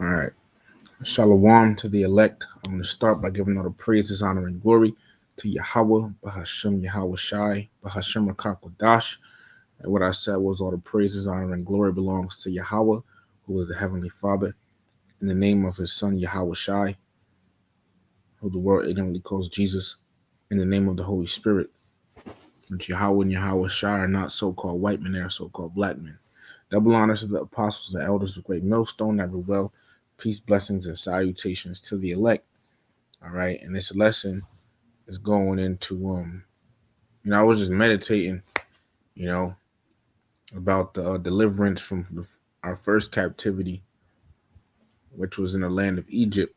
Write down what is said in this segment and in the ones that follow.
All right. Shalom to the elect. I'm going to start by giving all the praises, honor, and glory to Yahweh, Bahashem Yahweh Shai, Bahashem Akakodash. And what I said was all the praises, honor, and glory belongs to Yahweh, who is the Heavenly Father, in the name of his Son, Yahweh Shai, who the world ignorantly calls Jesus, in the name of the Holy Spirit, which Yahweh and Yahweh Shai are not so-called white men, they are so-called black men. Double honors to the apostles and elders of Great Millstone, that well. Peace, blessings, and salutations to the elect. All right, and this lesson is going into I was just meditating, you know, about the deliverance from our first captivity, which was in the land of Egypt.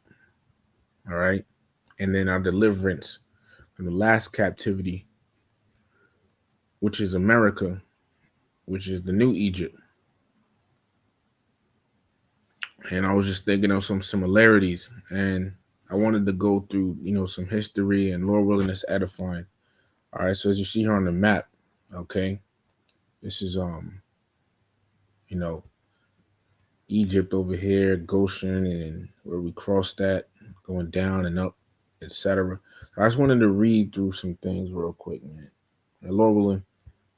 All right, and then our deliverance from the last captivity, which is America, which is the new Egypt. And I was just thinking of some similarities, and I wanted to go through, some history and Lord willing, it's edifying. All right, so as you see here on the map, okay, this is you know, Egypt over here, Goshen, and where we crossed that, going down and up, etc. I just wanted to read through some things real quick, man. And Lord willing,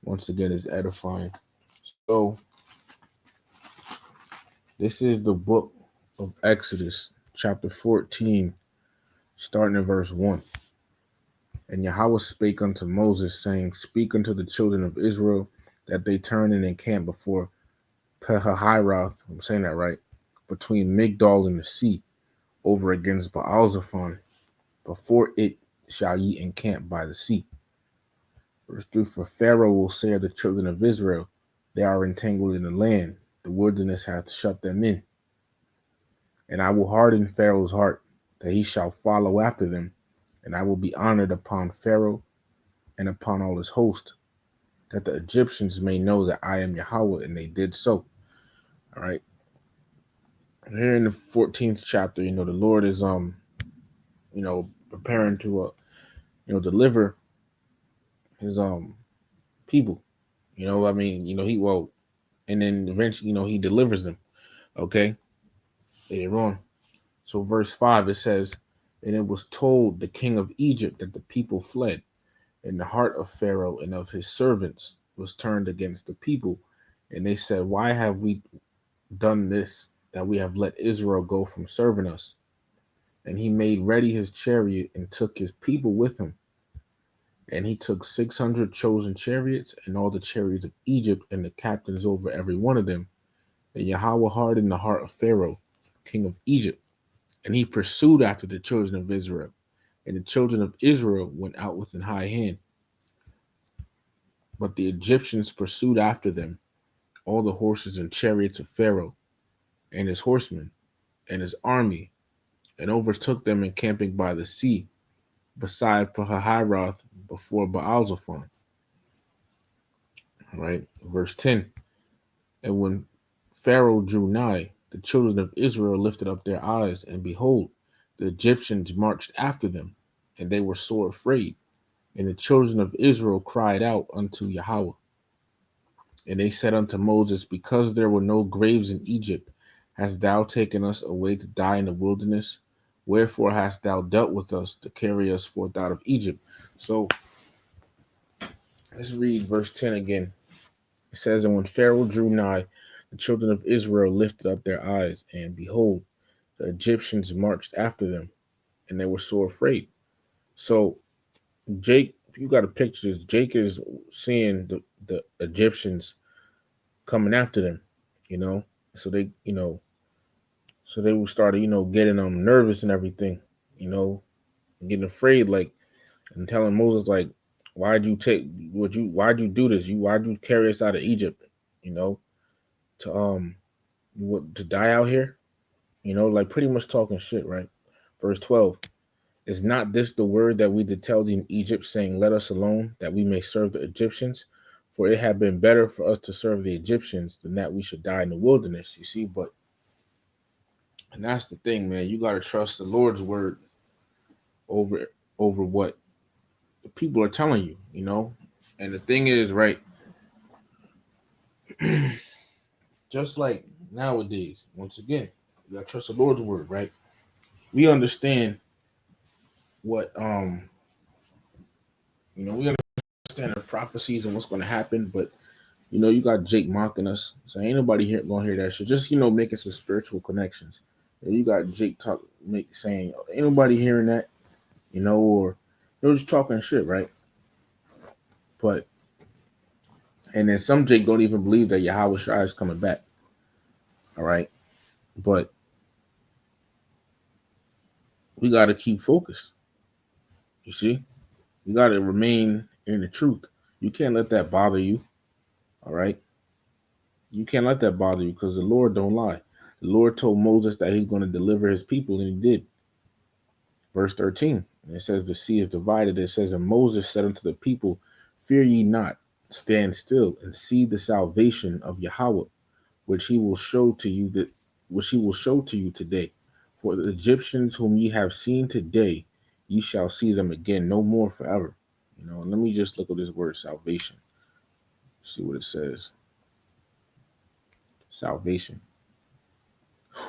once again, is edifying. So this is the book of Exodus, chapter 14, starting at verse 1. And Yahweh spake unto Moses, saying, Speak unto the children of Israel, that they turn and encamp before Pehahiroth, I'm saying that right, between Migdol and the sea, over against Baalzephon. Before it shall ye encamp by the sea. Verse 3, For Pharaoh will say of the children of Israel, They are entangled in the land, the wilderness hath shut them in. And I will harden Pharaoh's heart, that he shall follow after them, and I will be honored upon Pharaoh and upon all his host, that the Egyptians may know that I am Yahweh, and they did so. All right. Here in the 14th chapter, the Lord is preparing to deliver his people. He and then eventually, he delivers them. Okay. Later on. So verse 5 it says, And it was told the king of Egypt that the people fled, and the heart of Pharaoh and of his servants was turned against the people. And they said, Why have we done this, that we have let Israel go from serving us? And he made ready his chariot and took his people with him. And he took 600 chosen chariots and all the chariots of Egypt and the captains over every one of them. And Yahweh hardened the heart of Pharaoh, king of Egypt, and he pursued after the children of Israel. And the children of Israel went out with an high hand. But the Egyptians pursued after them, all the horses and chariots of Pharaoh, and his horsemen, and his army, and overtook them encamping by the sea, beside Pahahiroth, before Baalzephon. Right? Verse 10. And when Pharaoh drew nigh, the children of Israel lifted up their eyes, and behold, the Egyptians marched after them, and they were sore afraid. And the children of Israel cried out unto Yahweh. And they said unto Moses, Because there were no graves in Egypt, hast thou taken us away to die in the wilderness? Wherefore hast thou dealt with us to carry us forth out of Egypt? So let's read verse 10 again. It says, And when Pharaoh drew nigh, the children of Israel lifted up their eyes, and behold, the Egyptians marched after them, and they were sore afraid. So Jake, if you got a picture, Jake is seeing the Egyptians coming after them, you know. So they will start, getting nervous and everything, you know, getting afraid, like, and telling Moses, like, why'd you do this? Why'd you carry us out of Egypt, you know, to to die out here? Like pretty much talking shit, right? Verse 12. Is not this the word that we did tell thee in Egypt, saying, Let us alone, that we may serve the Egyptians? For it had been better for us to serve the Egyptians than that we should die in the wilderness. You see, and that's the thing, man. You gotta trust the Lord's word over what the people are telling you, And the thing is, right, just like nowadays, once again. You gotta trust the Lord's word, right? We understand what we understand the prophecies and what's gonna happen, but you got Jake mocking us. So ain't nobody here gonna hear that shit. Just making some spiritual connections. You got Jake saying ain't nobody hearing that, or they're just talking shit, right? But and then some Jake don't even believe that Yahweh Shai is coming back. All right. But we gotta keep focused. You see? You gotta remain in the truth. You can't let that bother you. All right. You can't let that bother you because the Lord don't lie. The Lord told Moses that he's going to deliver his people, and he did. Verse 13. It says the sea is divided. It says, and Moses said unto the people, fear ye not, stand still and see the salvation of Yahweh, which he will show to you today. For the Egyptians whom ye have seen today, ye shall see them again no more forever. And let me just look at this word salvation. See what it says. Salvation.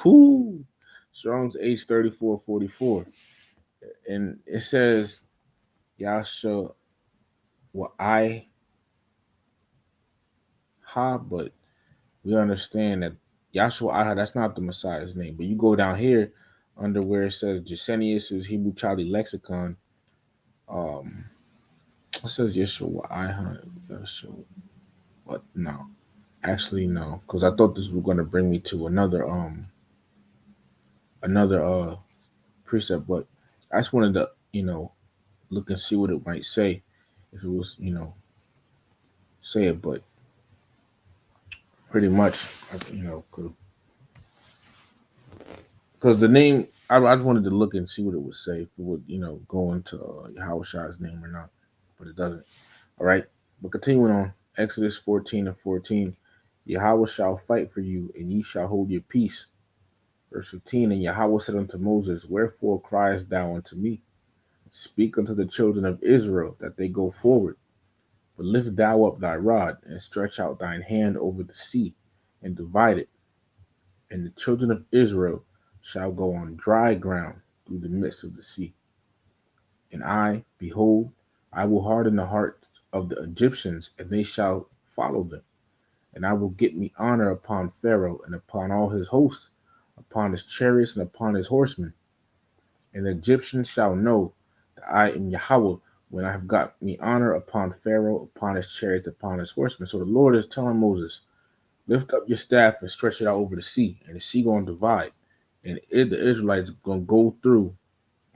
Whoo! Strong's H3444. And it says, Yasha wa I ha, but we understand that Yahshua Aha, that's not the Messiah's name. But you go down here under where it says Jasenius' Hebrew Charlie Lexicon. It says Yeshua Aha. What? No. Actually, no. Because I thought this was going to bring me to another precept, but I just wanted to, look and see what it might say if it was, say it, but pretty much, because the name, I just wanted to look and see what it would say if it would, go into Yahweh Shai's name or not, but it doesn't. All right, but continuing on, Exodus 14:14, Yahweh shall fight for you, and ye shall hold your peace. Verse 15, and Yahweh said unto Moses, wherefore criest thou unto me? Speak unto the children of Israel that they go forward. But lift thou up thy rod, and stretch out thine hand over the sea, and divide it. And the children of Israel shall go on dry ground through the midst of the sea. And I, behold, I will harden the heart of the Egyptians, and they shall follow them. And I will get me honor upon Pharaoh and upon all his hosts, upon his chariots and upon his horsemen. And the Egyptians shall know that I am Yahweh when I have got me honor upon Pharaoh, upon his chariots, upon his horsemen. So the Lord is telling Moses, lift up your staff and stretch it out over the sea, and the sea going to divide. And the Israelites going to go through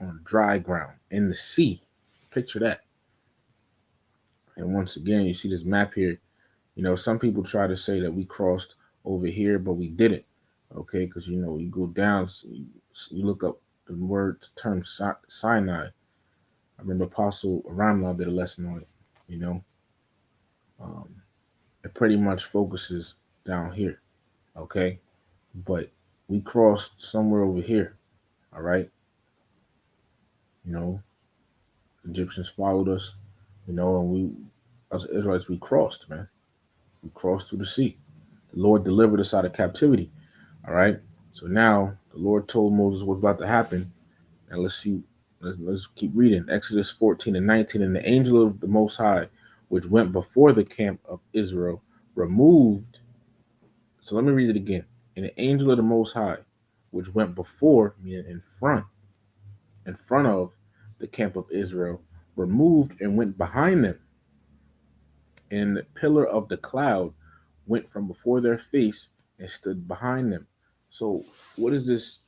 on dry ground in the sea. Picture that. And once again, you see this map here. Some people try to say that we crossed over here, but we didn't. Okay, because you go down, so you look up the word term Sinai. I remember Apostle Ramla did a lesson on it. You know, um, it pretty much focuses down here. Okay, but we crossed somewhere over here. All right, you know, Egyptians followed us. And we, as Israelites, we crossed, man. We crossed through the sea. The Lord delivered us out of captivity. All right. So now the Lord told Moses what's about to happen. And let's see. Let's keep reading. Exodus 14:19. And the angel of the Most High, which went before the camp of Israel, removed. So let me read it again. And the angel of the Most High, which went before, meaning in front of the camp of Israel, removed and went behind them. And the pillar of the cloud went from before their face and stood behind them. So, what is this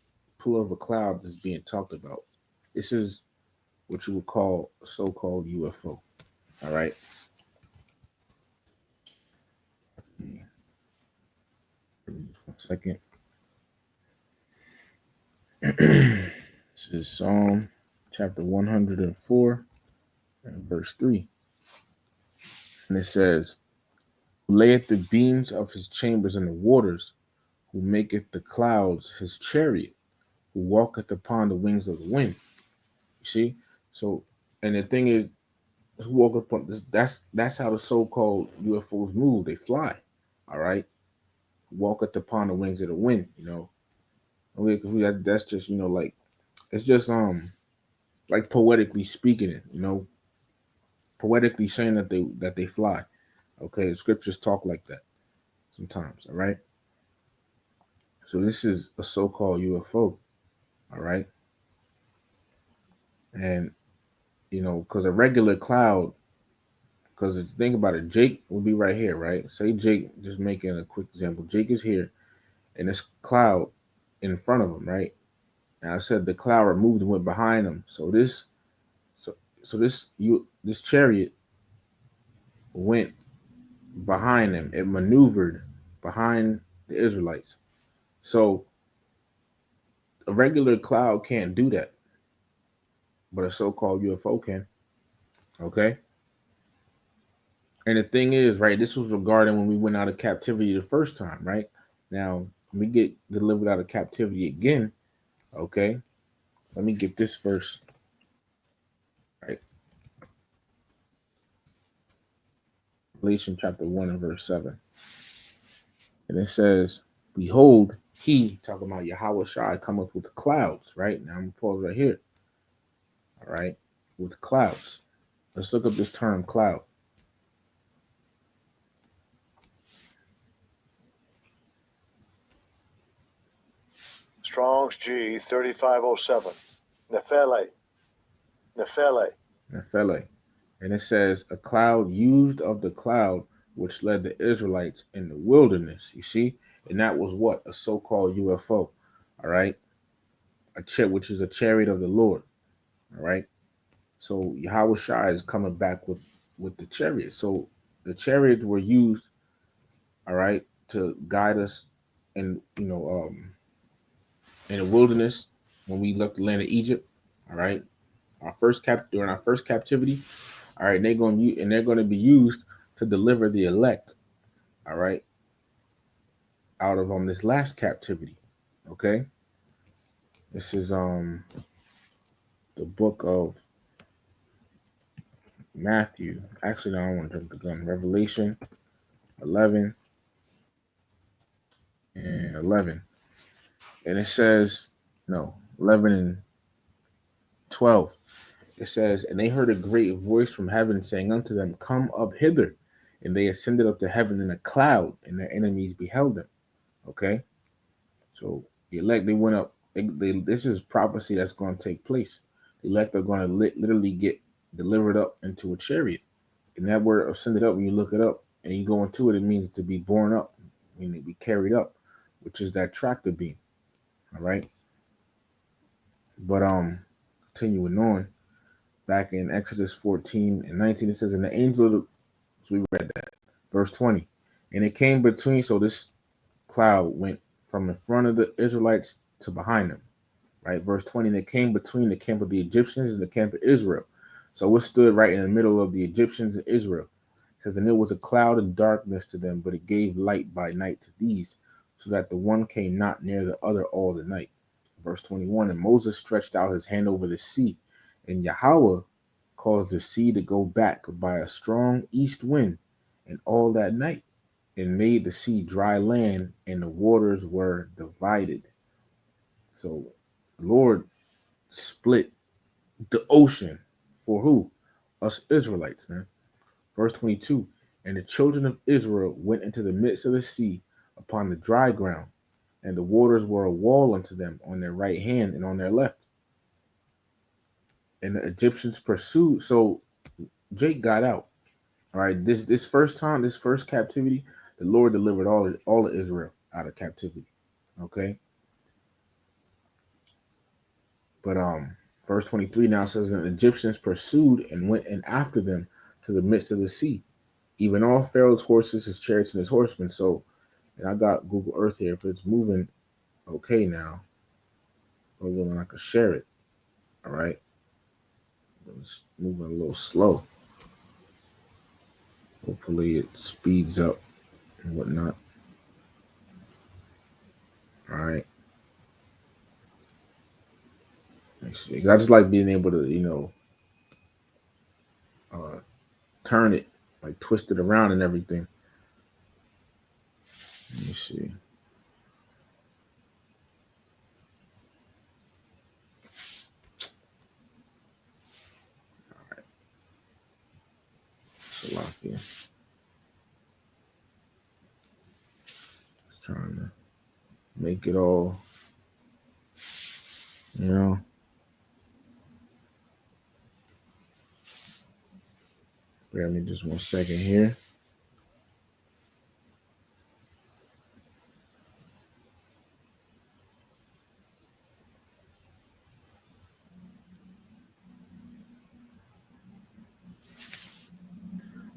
pillar of a cloud that's being talked about? This is what you would call a so-called UFO. All right. 1 second. This is Psalm chapter 104 and verse 3. And it says, who layeth the beams of his chambers in the waters, who maketh the clouds his chariot, who walketh upon the wings of the wind. You see? So, and the thing is, who walk upon this, that's how the so-called UFOs move. They fly. All right. Walketh upon the wings of the wind, Okay, because that's just like it's just like poetically speaking it, poetically saying that they fly. Okay, the scriptures talk like that sometimes. All right, so this is a so-called UFO. All right, and because a regular cloud, because think about it, Jake would be right here, right? Say Jake, just making a quick example. Jake is here, and this cloud in front of him, right? And I said the cloud removed and went behind him. So so this chariot went behind him. It maneuvered behind the Israelites. So a regular cloud can't do that, but a so-called UFO can. Okay. And the thing is, right, this was regarding when we went out of captivity the first time, right? Now, when we get delivered out of captivity again, okay, let me get this verse, right? Revelation chapter 1 and verse 7. And it says, behold, he, talking about Yahweh Shai, cometh with the clouds, right? Now I'm going to pause right here, all right, with clouds. Let's look up this term cloud. Strong's G 3507. Nephele. Nephele. Nephele. And it says, a cloud used of the cloud which led the Israelites in the wilderness. You see? And that was what? A so called UFO. All right. Which is a chariot of the Lord. All right. So Yahweh Shai is coming back with the chariot. So the chariots were used, all right, to guide us in, in the wilderness when we left the land of Egypt. All right. During our first captivity. All right, they're going to be used to deliver the elect. All right, out of this last captivity. Okay, this is the book of Matthew. Actually, no, I don't want to jump the gun. Revelation 11 and 11, and it says no 11 and 12. It says, and they heard a great voice from heaven saying unto them, come up hither. And they ascended up to heaven in a cloud, and their enemies beheld them. Okay, so the elect, they went up. This is prophecy that's going to take place. The elect are going to literally get delivered up into a chariot. And that word ascended up, when you look it up and you go into it, it means to be borne up, meaning to be carried up, which is that tractor beam. All right. But continuing on, back in Exodus 14 and 19, it says, and the angel of the, so we read that, verse 20. And it came between, so this cloud went from in front of the Israelites to behind them. Right? Verse 20, they came between the camp of the Egyptians and the camp of Israel. So it stood right in the middle of the Egyptians and Israel. It says, and it was a cloud and darkness to them, but it gave light by night to these, so that the one came not near the other all the night. Verse 21, and Moses stretched out his hand over the sea, and Yahweh caused the sea to go back by a strong east wind, and all that night, and made the sea dry land, and the waters were divided. So the Lord split the ocean for who? Us Israelites, man. Verse 22, and the children of Israel went into the midst of the sea upon the dry ground, and the waters were a wall unto them on their right hand and on their left. And the Egyptians pursued. So Jake got out. All right, this first time, this first captivity, the Lord delivered all of Israel out of captivity. Okay, but verse 23 now says, and the Egyptians pursued and went in after them to the midst of the sea, even all Pharaoh's horses, his chariots, and his horsemen. So, and I got Google Earth here. If it's moving okay now, or when I can share it. All right, it's moving a little slow. Hopefully, it speeds up and whatnot. All right. I just like being able to, uh, turn it, like twist it around and everything. Let me see. Slovakia. Just trying to make it all, you know. Bear me just 1 second here.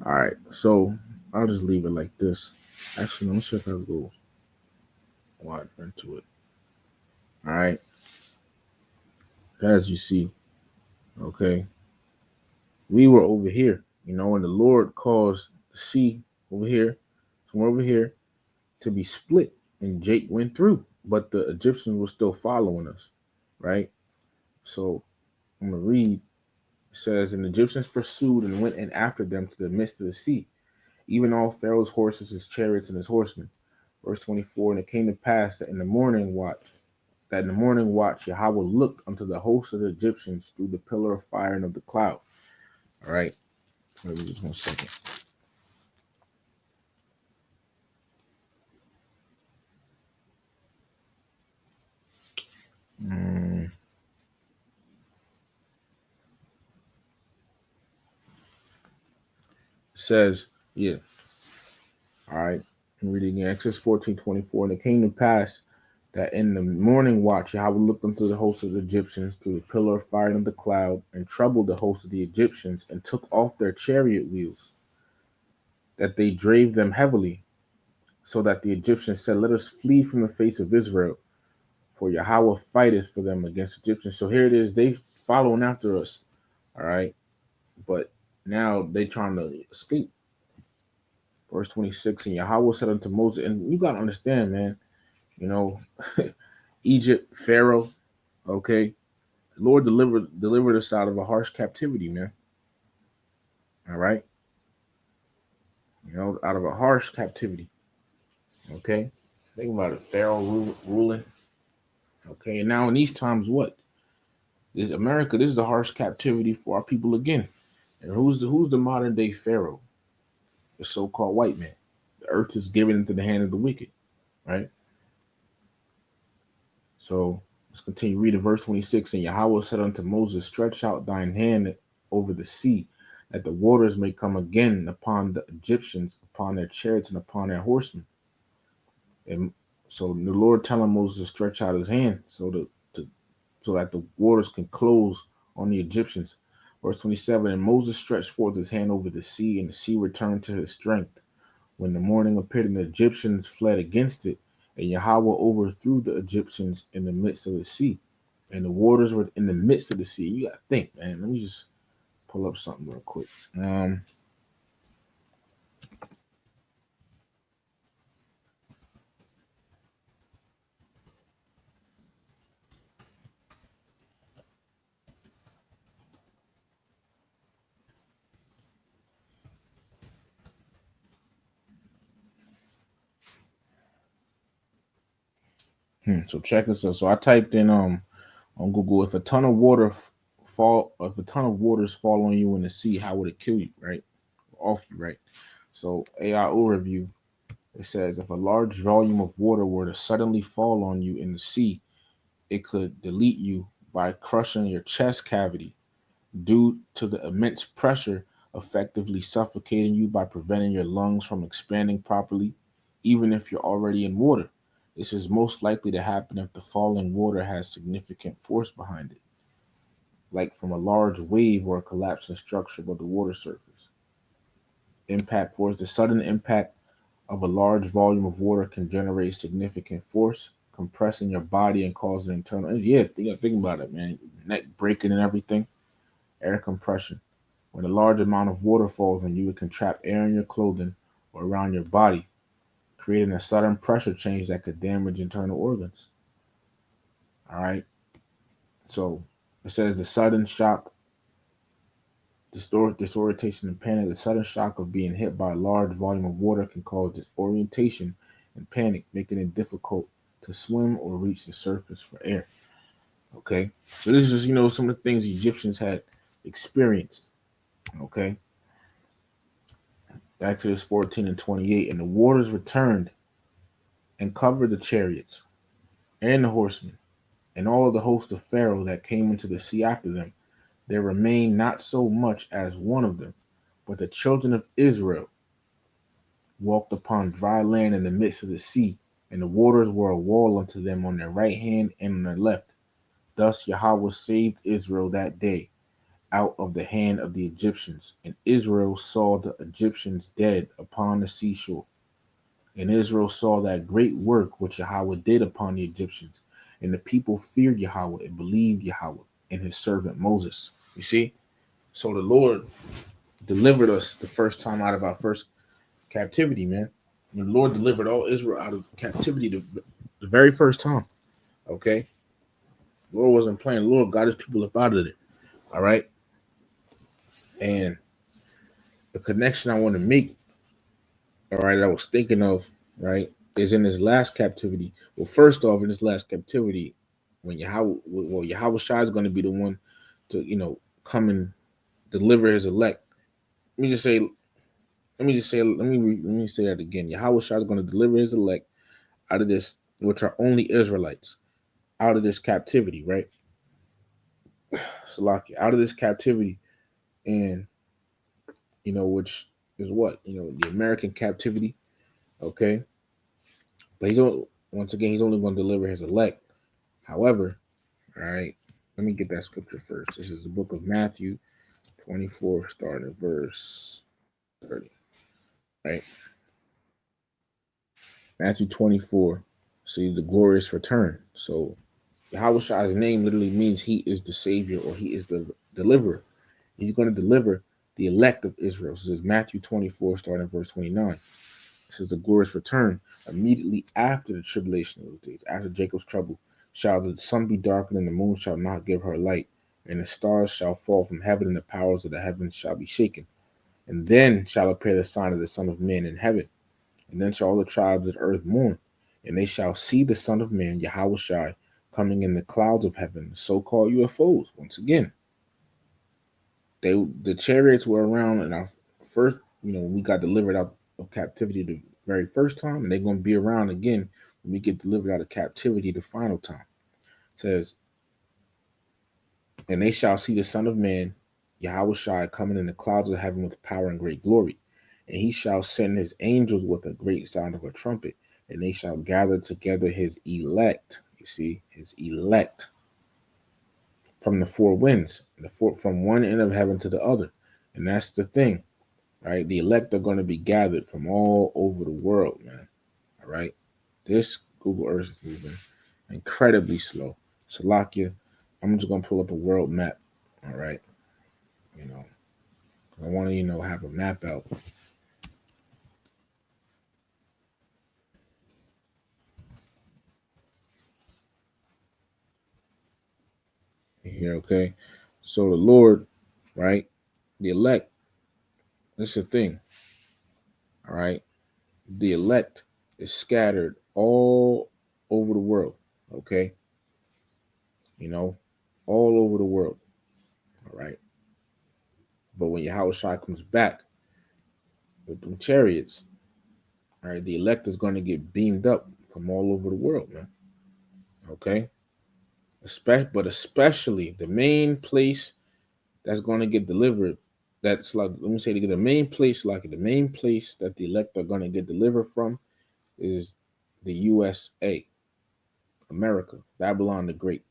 All right, so I'll just leave it like this. Actually, let me see if I go wider into it. All right, as you see, okay, we were over here, and the Lord caused the sea over here, somewhere over here, to be split, and Jake went through, but the Egyptians were still following us, right? So I'm gonna read. It says, "And the Egyptians pursued and went in after them to the midst of the sea, even all Pharaoh's horses, his chariots, and his horsemen." Verse 24, and it came to pass that in the morning watch, Yahweh looked unto the host of the Egyptians through the pillar of fire and of the cloud. All right, maybe just 1 second. It says, yeah, all right. I'm reading Exodus 14:24. And it came to pass that in the morning watch, Yahweh looked unto the host of the Egyptians through the pillar of fire and of the cloud, and troubled the host of the Egyptians, and took off their chariot wheels, that they drave them heavily, so that the Egyptians said, "Let us flee from the face of Israel, for Yahweh fighteth for them against the Egyptians." So here it is, they following after us, all right? But now they trying to escape. Verse 26, and Yahweh said unto Moses, and you got to understand, man, you know, Egypt, Pharaoh, okay? The Lord delivered us out of a harsh captivity, man. All right? Out of a harsh captivity, okay? Think about it. Pharaoh ruling, okay? And now in these times, what? This America, this is a harsh captivity for our people again. And who's the modern day Pharaoh? The so-called white man. The earth is given into the hand of the wicked, right? So let's continue reading verse 26. And Yahweh said unto Moses, stretch out thine hand over the sea, that the waters may come again upon the Egyptians, upon their chariots, and upon their horsemen. And so the Lord telling Moses to stretch out his hand so that the waters can close on the Egyptians. Verse 27, and Moses stretched forth his hand over the sea, and the sea returned to his strength. When the morning appeared, and the Egyptians fled against it, and Yahweh overthrew the Egyptians in the midst of the sea. And the waters were in the midst of the sea. You got to think, man. Let me just pull up something real quick. Um, so check this out. So I typed in on Google, if a ton of if a ton of waters fall on you in the sea, how would it kill you, right? Off you, right? So AI overview, it says if a large volume of water were to suddenly fall on you in the sea, it could delete you by crushing your chest cavity due to the immense pressure, effectively suffocating you by preventing your lungs from expanding properly, even if you're already in water. This is most likely to happen if the falling water has significant force behind it, like from a large wave or a collapsing structure above the water surface. Impact force: the sudden impact of a large volume of water can generate significant force, compressing your body and causing internal. Yeah, think about it, man. Neck breaking and everything. Air compression: when a large amount of water falls on you, it can trap air in your clothing or around your body, creating a sudden pressure change that could damage internal organs. All right. So it says the sudden shock, disorientation, and panic. The sudden shock of being hit by a large volume of water can cause disorientation and panic, making it difficult to swim or reach the surface for air. Okay. So this is, some of the things the Egyptians had experienced. Okay. Exodus 14 and 28. And the waters returned and covered the chariots and the horsemen and all the host of Pharaoh that came into the sea after them. There remained not so much as one of them. But the children of Israel walked upon dry land in the midst of the sea, and the waters were a wall unto them on their right hand and on their left. Thus Yahweh saved Israel that day out of the hand of the Egyptians. And Israel saw the Egyptians dead upon the seashore. And Israel saw that great work which Yahweh did upon the Egyptians. And the people feared Yahweh and believed Yahweh and his servant Moses. You see? So the Lord delivered us the first time out of our first captivity, man. The Lord delivered all Israel out of captivity the very first time. Okay? The Lord wasn't playing. The Lord got his people up out of it. All right? And the connection I want to make, all right, I was thinking of, right, is in this last captivity. Well, first off, in this last captivity, when Yahweh Shai is going to be the one to, come and deliver his elect. Let me just say, let me say that again. Yahweh Shai is going to deliver his elect out of this, which are only Israelites, out of this captivity, right? Salaki, out of this captivity, and which is what the American captivity, okay. But once again, he's only going to deliver his elect. However, all right, let me get that scripture first. This is the book of Matthew 24, starting at verse 30. Right, Matthew 24. See the glorious return. So Yahweh Shai's name literally means he is the savior or he is the deliverer. He's going to deliver the elect of Israel. So this is Matthew 24, starting at verse 29. This is the glorious return immediately after the tribulation of those days, after Jacob's trouble. Shall the sun be darkened, and the moon shall not give her light, and the stars shall fall from heaven, and the powers of the heavens shall be shaken. And then shall appear the sign of the Son of Man in heaven. And then shall all the tribes of the earth mourn, and they shall see the Son of Man, Yahweh Shai, coming in the clouds of heaven, so called UFOs. Once again, the chariots were around in our first, we got delivered out of captivity the very first time, and they're going to be around again when we get delivered out of captivity the final time. It says, and they shall see the Son of Man, Yahweh Shai, coming in the clouds of heaven with power and great glory. And he shall send his angels with a great sound of a trumpet, and they shall gather together his elect. You see, his elect from the four winds, from one end of heaven to the other. And that's the thing, right? The elect are going to be gathered from all over the world, man. All right. This Google Earth is moving incredibly slow. Salakia, I'm just going to pull up a world map. All right. You know, I want to, have a map out here. Okay. So the Lord, right? The elect, this is the thing. All right. The elect is scattered all over the world. Okay. You know, all over the world. All right. But when Yahweh Shai comes back with them chariots, all right, the elect is going to get beamed up from all over the world, man. Okay. Especially the main place that's going to get delivered. That's like, let me say, the main place, like the main place that the elect are going to get delivered from is the USA, America, Babylon the Great.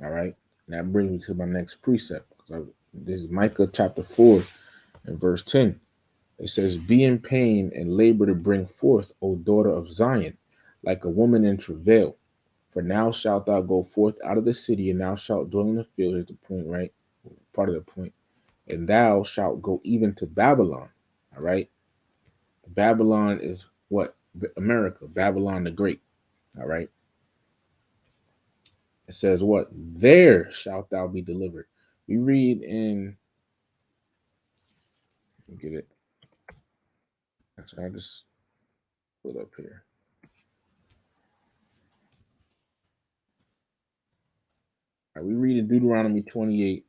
All right. And that brings me to my next precept. This is Micah chapter 4 and verse 10. It says, be in pain and labor to bring forth, O daughter of Zion, like a woman in travail. For now shalt thou go forth out of the city, and thou shalt dwell in the field. Here's the point, right? Part of the point. And thou shalt go even to Babylon. All right. Babylon is what? America, Babylon the Great. All right. It says what? There shalt thou be delivered. We read in, get it. Actually, I just put it up here. All right, we read in Deuteronomy 28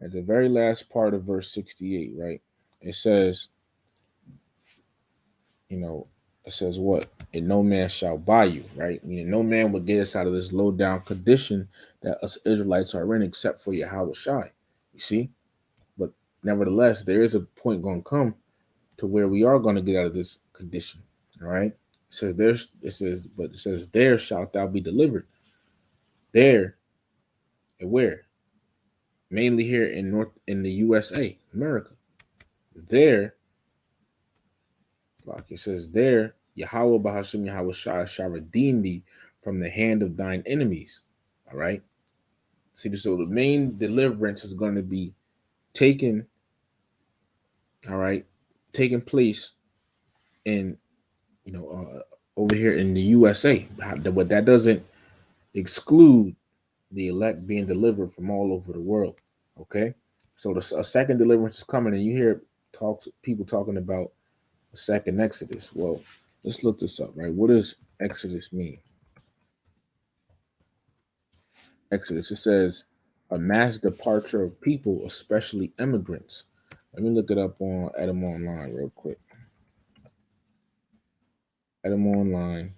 at the very last part of verse 68, right? It says, you know, it says what? And no man shall buy you, right? Meaning no man would get us out of this low down condition that us Israelites are in except for Yahweh Shai. You see? But nevertheless, there is a point going to come to where we are going to get out of this condition. All right. But it says, there shalt thou be delivered. There and where? Mainly here in in the USA, America. There, like it says, there, Yahweh Bahashim Yahweh shall redeem thee from the hand of thine enemies. All right. See, so the main deliverance is going to be taken, all right, taking place in, you know, over here in the USA. But that doesn't exclude the elect being delivered from all over the world. Okay. So a second deliverance is coming, and you hear people talking about a second Exodus. Well, let's look this up, right? What does Exodus mean? Exodus, it says a mass departure of people, especially immigrants. Let me look it up on Edom Online real quick. Edom Online,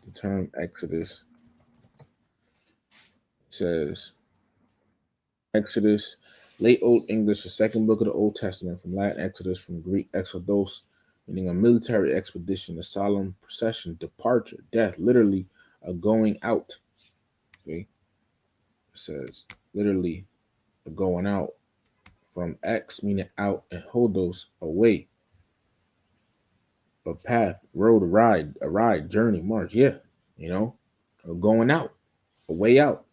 the term Exodus says Exodus, late Old English, the second book of the Old Testament, from Latin Exodus, from Greek exodos, meaning a military expedition, a solemn procession, departure, death, literally a going out. Okay, it says literally a going out from X, meaning out, and hodos, away, a path, road, a ride, journey, march. Yeah, you know, a going out, a way out.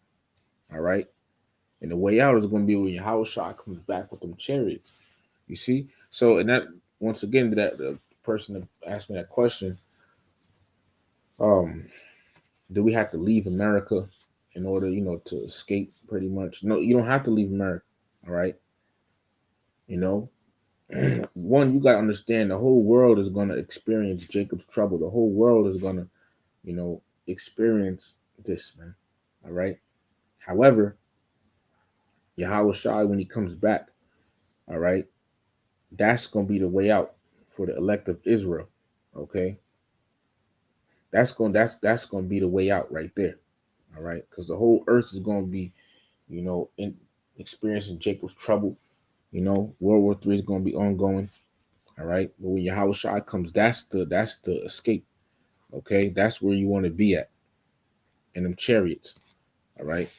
All right, and the way out is going to be when your house shot comes back with them chariots. You see? So, and that once again, that the person that asked me that question, um, do we have to leave America in order, to escape? Pretty much, no. You don't have to leave America. All right, you know. One, you got to understand the whole world is going to experience Jacob's trouble. The whole world is going to, experience this, man. All right. However, Yahweh Shai, when he comes back, all right, that's going to be the way out for the elect of Israel. Okay, that's going to be the way out right there. All right, because the whole earth is going to be, in experiencing Jacob's trouble. World War III is going to be ongoing. All right, but when Yahweh Shai comes, that's the escape. Okay, that's where you want to be at in them chariots. All right,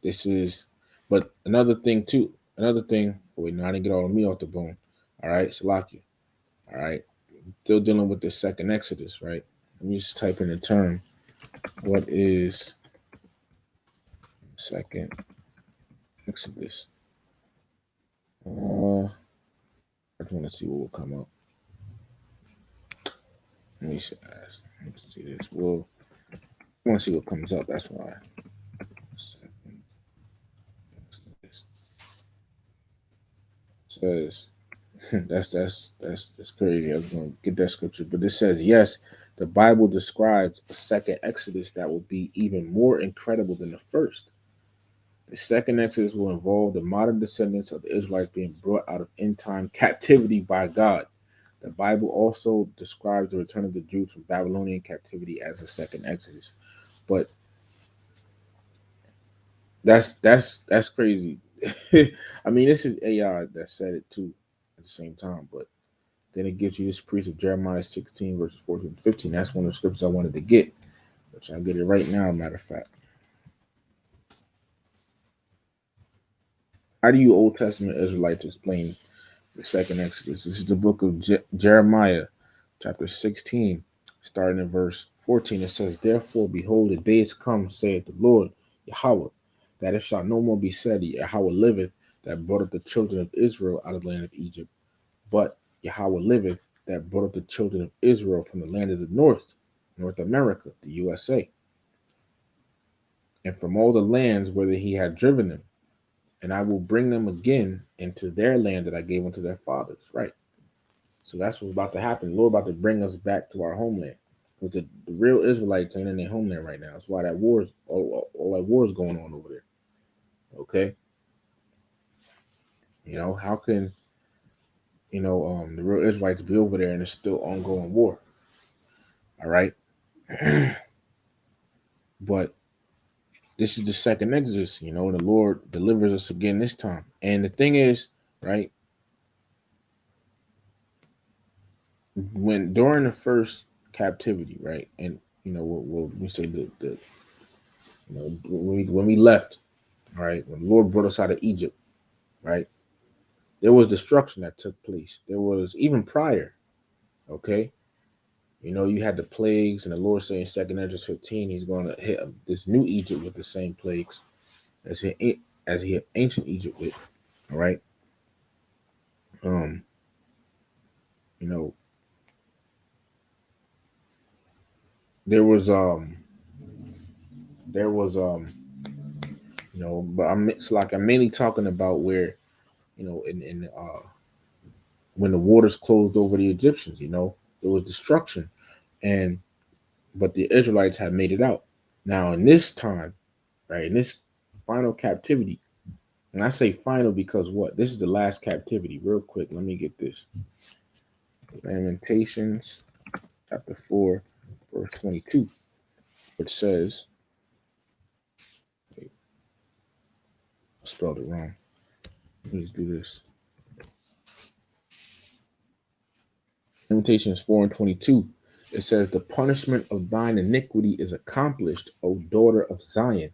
this is, but another thing too. Another thing. Wait, no, I didn't get all of me off the bone. All right, Salaki. All right, still dealing with the second Exodus. Right. Let me just type in the term. What is second Exodus? I just want to see what will come up. Let me see, let's see this. Well, I want to see what comes up. That's why. Second Exodus says that's crazy. I was going to get that scripture, but this says yes. The Bible describes a second Exodus that will be even more incredible than the first. The second Exodus will involve the modern descendants of the Israelites being brought out of end time captivity by God. The Bible also describes the return of the Jews from Babylonian captivity as the second Exodus. But that's crazy. I mean, this is AI that said it too at the same time, but then it gives you this priest of Jeremiah 16, verses 14 to 15. That's one of the scriptures I wanted to get, which I'll get it right now, matter of fact. How do you Old Testament Israelites explain the second Exodus? This is the book of Jeremiah, chapter 16, starting in verse 14. It says, therefore, behold, the days come, saith the Lord Yahweh, that it shall no more be said, Yahweh liveth, that brought up the children of Israel out of the land of Egypt. But Yahweh liveth, that brought up the children of Israel from the land of the north, North America, the USA, and from all the lands whither he had driven them. And I will bring them again into their land that I gave unto their fathers. Right. So that's what's about to happen. The Lord about to bring us back to our homeland. Because the real Israelites ain't in their homeland right now. That's why that all that war is going on over there. Okay. How can the real Israelites be over there and it's still ongoing war. All right. But this is the second Exodus, the Lord delivers us again this time. And the thing is, right, when during the first captivity, right, and we say the when we left, right, when the Lord brought us out of Egypt, right, there was destruction that took place. There was even prior, okay. You had the plagues, and the Lord saying in Second Ezra 15, He's going to hit this new Egypt with the same plagues as he hit ancient Egypt with. All right. Um. You know, there was there was but it's like I'm mainly talking about where in when the waters closed over the Egyptians. There was destruction, and but the Israelites had made it out. Now in this time, right, in this final captivity, and I say final because what? This is the last captivity. Real quick, let me get this. Lamentations chapter 4, verse 22, which says, wait, I spelled it wrong. Let's do this. Lamentations 4 and 22. It says, the punishment of thine iniquity is accomplished, O daughter of Zion.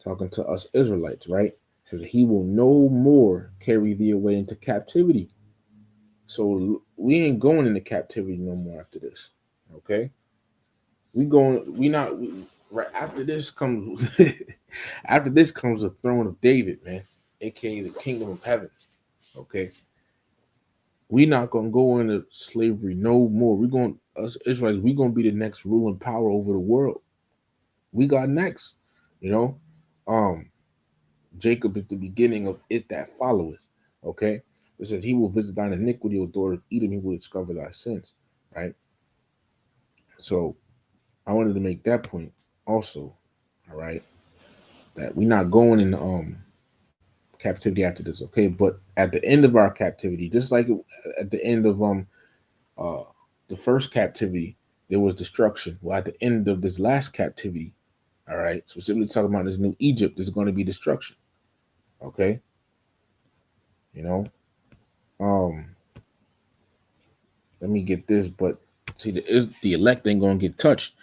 Talking to us Israelites, right? It says, he will no more carry thee away into captivity. So we ain't going into captivity no more after this. Okay? We not, right after this comes, after this comes the throne of David, man, aka the kingdom of heaven. Okay? We not gonna go into slavery no more. We going us Israelites. We gonna be the next ruling power over the world. We got next. You know, um, Jacob is the beginning of it that followeth. Okay, it says he will visit thine iniquity, O daughter of Edom. He will discover thy sins. Right. So I wanted to make that point also. All right, that we not going in captivity after this. Okay, but at the end of our captivity, just like at the end of uh, the first captivity, there was destruction. Well, at the end of this last captivity, all right, specifically talking about this new Egypt, there's going to be destruction. Okay, you know, um, let me get this, but see, the elect ain't going to get touched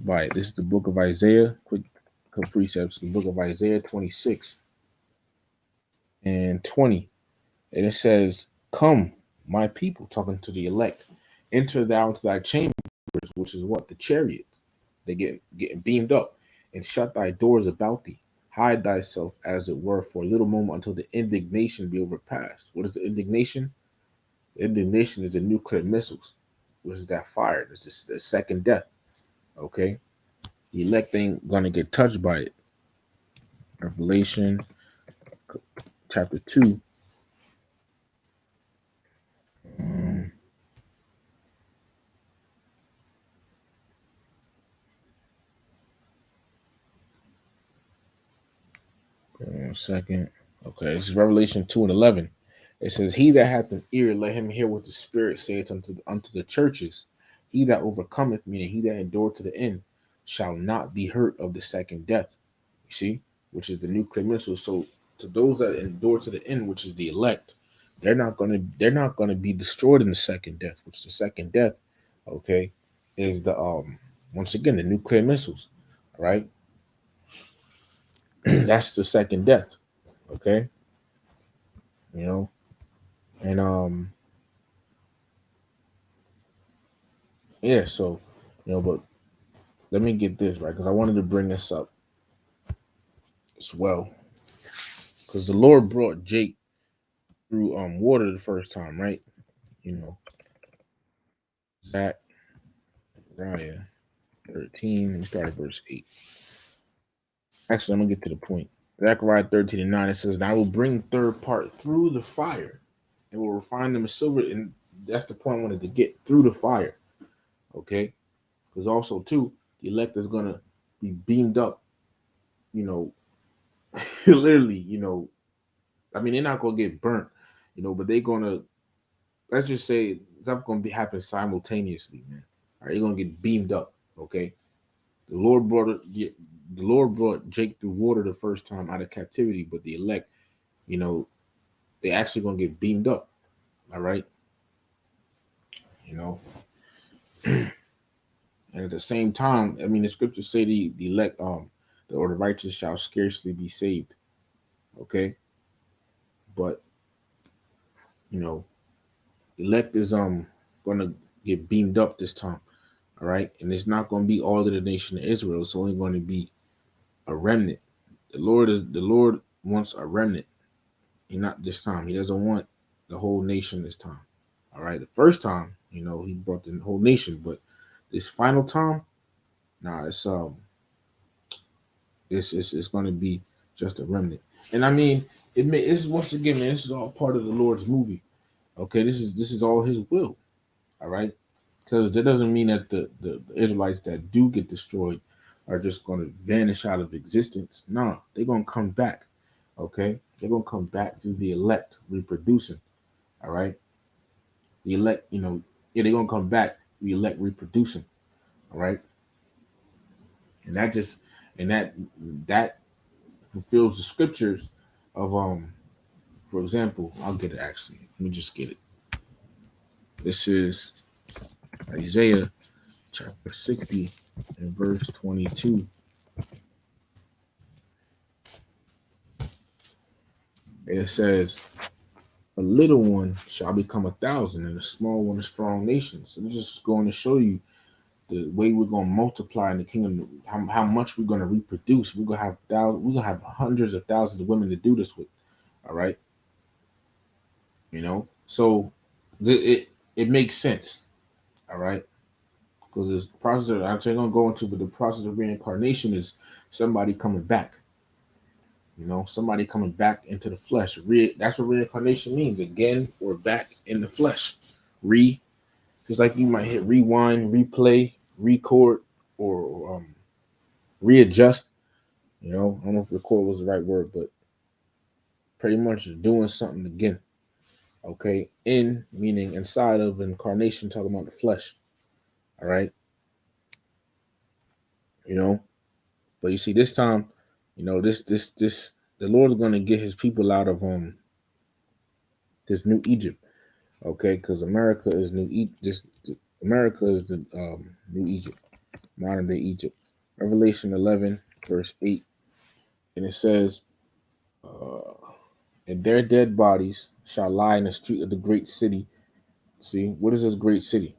by it. This is the book of Isaiah. Quick precepts. The book of Isaiah 26 and 20, and it says, "Come, my people," talking to the elect, "enter thou into thy chambers," which is what the chariot. They getting beamed up, and shut thy doors about thee. Hide thyself, as it were, for a little moment until the indignation be overpassed. What is the indignation? The indignation is the nuclear missiles, which is that fire. This is the second death. Okay, the elect ain't gonna get touched by it. Revelation chapter 2. Um, 1 second. Okay, this is Revelation 2 and 11. It says, "He that hath an ear, let him hear what the Spirit saith unto the churches. He that overcometh me, and he that endureth to the end, shall not be hurt of the second death." You see, which is the nuclear missile. So to those that endure to the end, which is the elect, they're not gonna be destroyed in the second death. Which is the second death, okay, is the once again the nuclear missiles. All right, that's the second death. Okay, you know, and yeah, so but let me get this right because I wanted to bring this up as well because the Lord brought Jake through water the first time, right? You know, Zechariah 13. Let me start at verse 8. Actually, I'm gonna get to the point. Zechariah 13 and 9. It says, "And I will bring third part through the fire, and will refine them as silver." And that's the point I wanted to get through the fire. Okay, because also too, the elect is gonna be beamed up. You know, literally. I mean, they're not gonna get burnt, but they're gonna let's just say that's going to be happen simultaneously, man. All right, you're going to get beamed up. Okay, the Lord brought it. The Lord brought Jake through water the first time out of captivity, but the elect, you know, they actually going to get beamed up. All right, you know, and at the same time, I mean, the scriptures say the elect, or the righteous shall scarcely be saved. Okay, but you know, elect is gonna get beamed up this time. All right, and it's not gonna be all of the nation of Israel. It's only going to be a remnant. The Lord wants a remnant. He not this time. He doesn't want the whole nation this time. All right, the first time, he brought the whole nation, but this final time, nah, it's going to be just a remnant. And I mean, it's once again, man, this is all part of the Lord's movie. Okay, this is all His will. All right, because that doesn't mean that the Israelites that do get destroyed are just going to vanish out of existence. No, they're going to come back. Okay, they're going to come back through the elect reproducing. All right, the elect, yeah, they're going to come back. The elect reproducing. All right, and that just and that fulfills the scriptures of For example, I'll get it actually. Let me just get it. This is Isaiah chapter 60 and verse 22. And it says, "A little one shall become 1,000, and a small one a strong nation." So it's just going to show you the way we're going to multiply in the kingdom, how much we're going to reproduce. We're going to have hundreds of thousands of women to do this with. All right, So it makes sense. All right, because this process I'm actually going to go into, but the process of reincarnation is somebody coming back. Somebody coming back into the flesh. That's what reincarnation means. Again, we're back in the flesh. Just like you might hit rewind, replay, record, or readjust. I don't know if record was the right word, but pretty much doing something again. Okay, in meaning inside of incarnation, talking about the flesh. All right, you know. But you see, this time, this the Lord's going to get His people out of this new Egypt. Okay, because America is new. This America is the new Egypt, modern day Egypt. Revelation 11, verse 8, and it says, uh, "And their dead bodies shall lie in the street of the great city." See, what is this great city?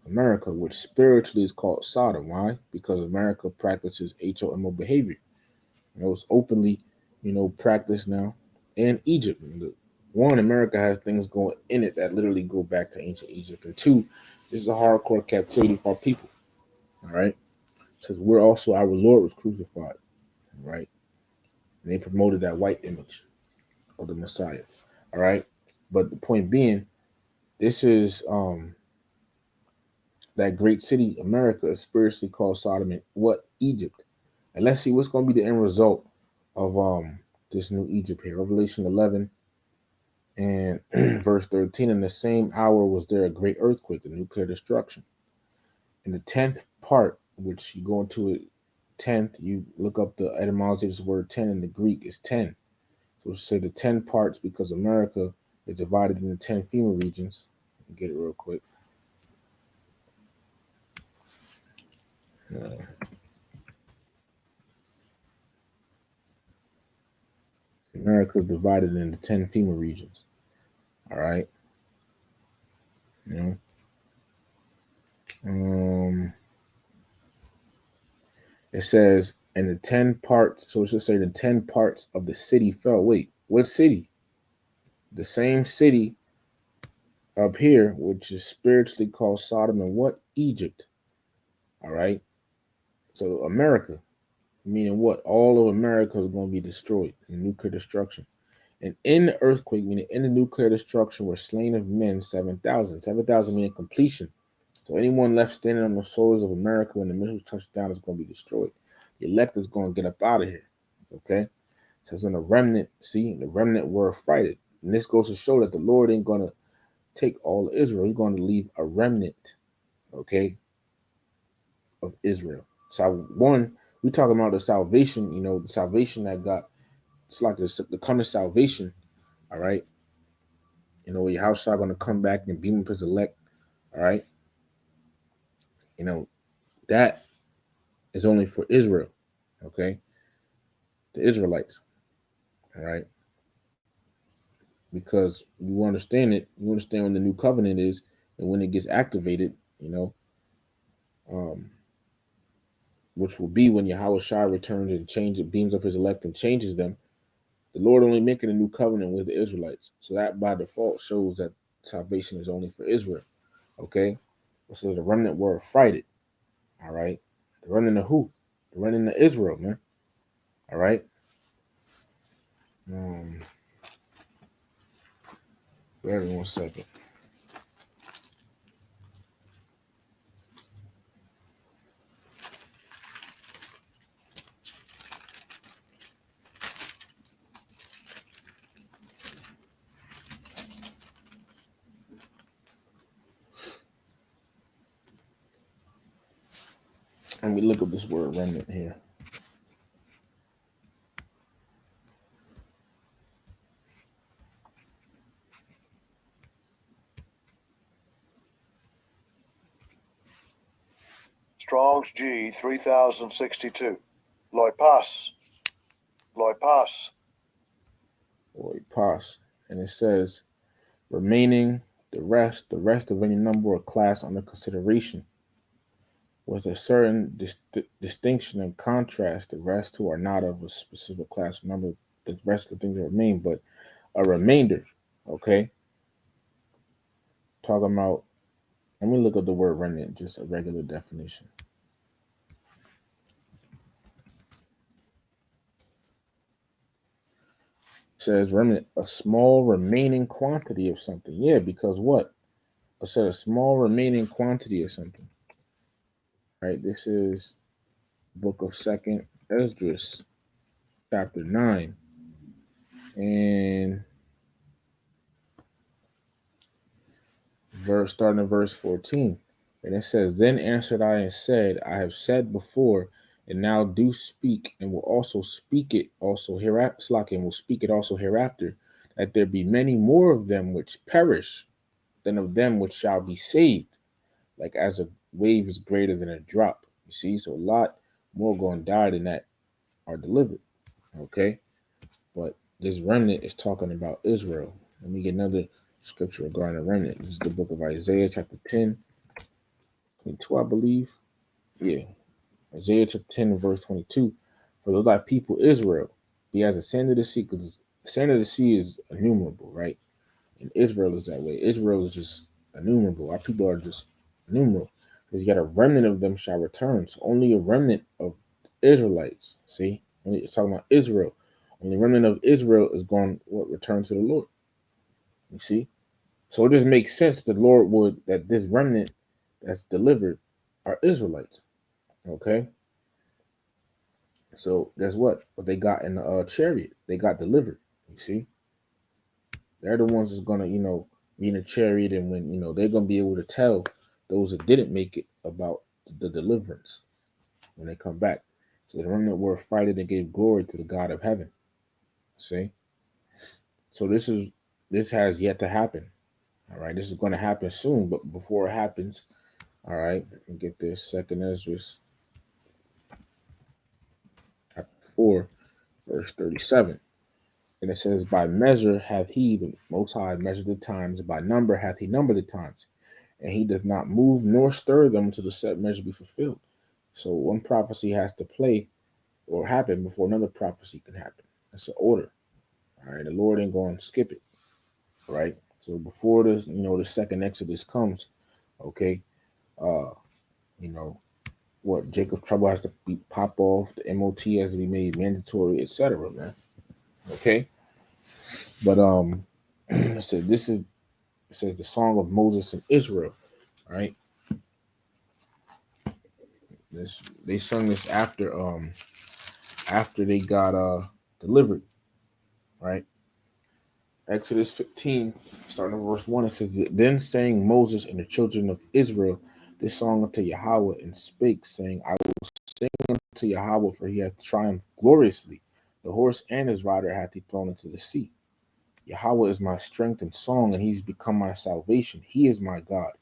America, which spiritually is called Sodom. Why? Because America practices HOMO behavior. It's openly, practiced now. And Egypt. One, America has things going in it that literally go back to ancient Egypt. And two, this is a hardcore captivity for our people. All right. Because we're also, our Lord was crucified. Right. And they promoted that white image of the Messiah. All right. But the point being, this is that great city, America, is spiritually called Sodom and what? Egypt. And let's see what's going to be the end result of this new Egypt here. Revelation 11 and verse 13. In the same hour was there a great earthquake, a nuclear destruction. In the 10th part, which you go into it, 10th, you look up the etymology of this word 10 in the Greek is 10. So say the 10 parts because America is divided into 10 FEMA regions. Get it real quick. Uh, America is divided into 10 FEMA regions. All right. You know, um, it says, and the 10 parts, so it should say the 10 parts of the city fell. Wait, what city? The same city up here, which is spiritually called Sodom and what? Egypt. All right. So America, meaning what? All of America is going to be destroyed in nuclear destruction. And in the earthquake, meaning in the nuclear destruction, were slain of men 7,000. 7,000 meaning completion. So anyone left standing on the shoulders of America when the missiles touch down is going to be destroyed. The elect is going to get up out of here. Okay? So it's in the remnant, see, the remnant were frightened. And this goes to show that the Lord ain't going to take all of Israel. He's going to leave a remnant, okay, of Israel. So one, we talking about the salvation, the salvation that got, it's like the coming salvation, all right. Your house are going to come back and be with his elect, all right. You know, that is only for Israel, okay, the Israelites, all right. Because you understand it, you understand when the new covenant is and when it gets activated, um, which will be when Yahweh Shai returns and changes, beams up his elect and changes them. The Lord only making a new covenant with the Israelites. So that by default shows that salvation is only for Israel. Okay? So the remnant were affrighted. All right? The remnant of who? The remnant of Israel, man. All right? Um, Bear with me 1 second. And we look up this word remnant here. Strong's G 3062. Loipas. Loipas. Or pas. And it says remaining the rest of any number or class under consideration with a certain distinction and contrast. The rest who are not of a specific class or number, the rest of the things that remain, but a remainder. Okay, talking about. Let me look at the word remnant, just a regular definition. It says remnant, a small remaining quantity of something. Yeah, because what? I said a small remaining quantity of something. Right. This is Book of Second Esdras, chapter 9, and starting at verse 14. And it says, Then answered I and said, I have said before, and now do speak, and will also speak it also hereafter, and will speak it also hereafter, that there be many more of them which perish than of them which shall be saved, like as a wave is greater than a drop. You see, so a lot more going to die than that are delivered. Okay, but this remnant is talking about Israel. Let me get another scripture regarding the remnant. This is the book of Isaiah, chapter 10, 22, I believe. Yeah, Isaiah chapter 10, verse 22. For thy people Israel be as the sand of the sea, because the sand of the sea is innumerable, right? And Israel is that way. Israel is just innumerable. Our people are just innumerable. Because you got a remnant of them shall return. So only a remnant of Israelites. See? Only it's talking about Israel. Only remnant of Israel is going what return to the Lord. You see? So it just makes sense the Lord would that this remnant that's delivered are Israelites. Okay? So guess what? What they got in the chariot, they got delivered. You see? They're the ones that's gonna, be in a chariot, and when they're gonna be able to tell those that didn't make it about the deliverance when they come back. So the remnant were fighting and gave glory to the God of heaven. See? So this has yet to happen. All right, this is going to happen soon, but before it happens, all right, get this Second Ezra chapter 4, verse 37. And it says, By measure hath he, the Most High, measured the times, by number hath he numbered the times, and he does not move nor stir them till the set measure be fulfilled. So one prophecy has to play or happen before another prophecy can happen. That's an order. All right, the Lord ain't going to skip it. Right. So before this, the second Exodus comes, okay, uh, you know, what Jacob's trouble has to be pop off, the MOT has to be made mandatory, etc. Man. Okay. But it said it says the song of Moses and Israel, right? This they sung this after they got delivered, right? Exodus 15, starting at verse 1, it says, Then sang Moses and the children of Israel this song unto Yahweh, and spake, saying, I will sing unto Yahweh, for he hath triumphed gloriously. The horse and his rider hath he thrown into the sea. Yahweh is my strength and song, and he's become my salvation. He is my God,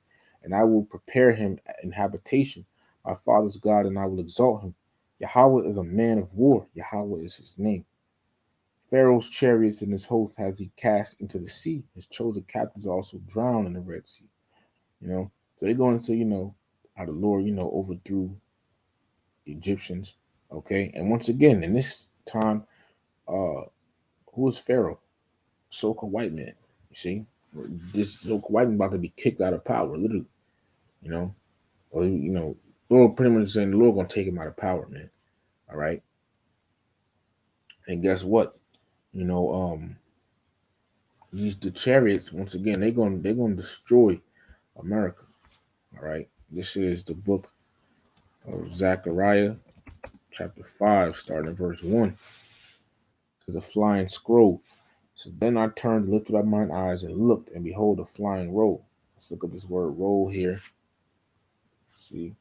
and I will prepare him an habitation, my father's God, and I will exalt him. Yahweh is a man of war. Yahweh is his name. Pharaoh's chariots and his host has he cast into the sea. His chosen captains also drowned in the Red Sea. You know, so they go into how the Lord overthrew the Egyptians. Okay, and once again in this time, uh, who was Pharaoh? So-called white man. You see, this so-called white man about to be kicked out of power, literally. You know, or Lord pretty much saying the Lord gonna take him out of power, man. All right, and guess what? You know, the chariots once again they're gonna destroy America. All right. This is the book of Zechariah, chapter 5, starting at verse 1. To the flying scroll. So then I turned, lifted up mine eyes, and looked, and behold, a flying roll. Let's look at this word roll here. See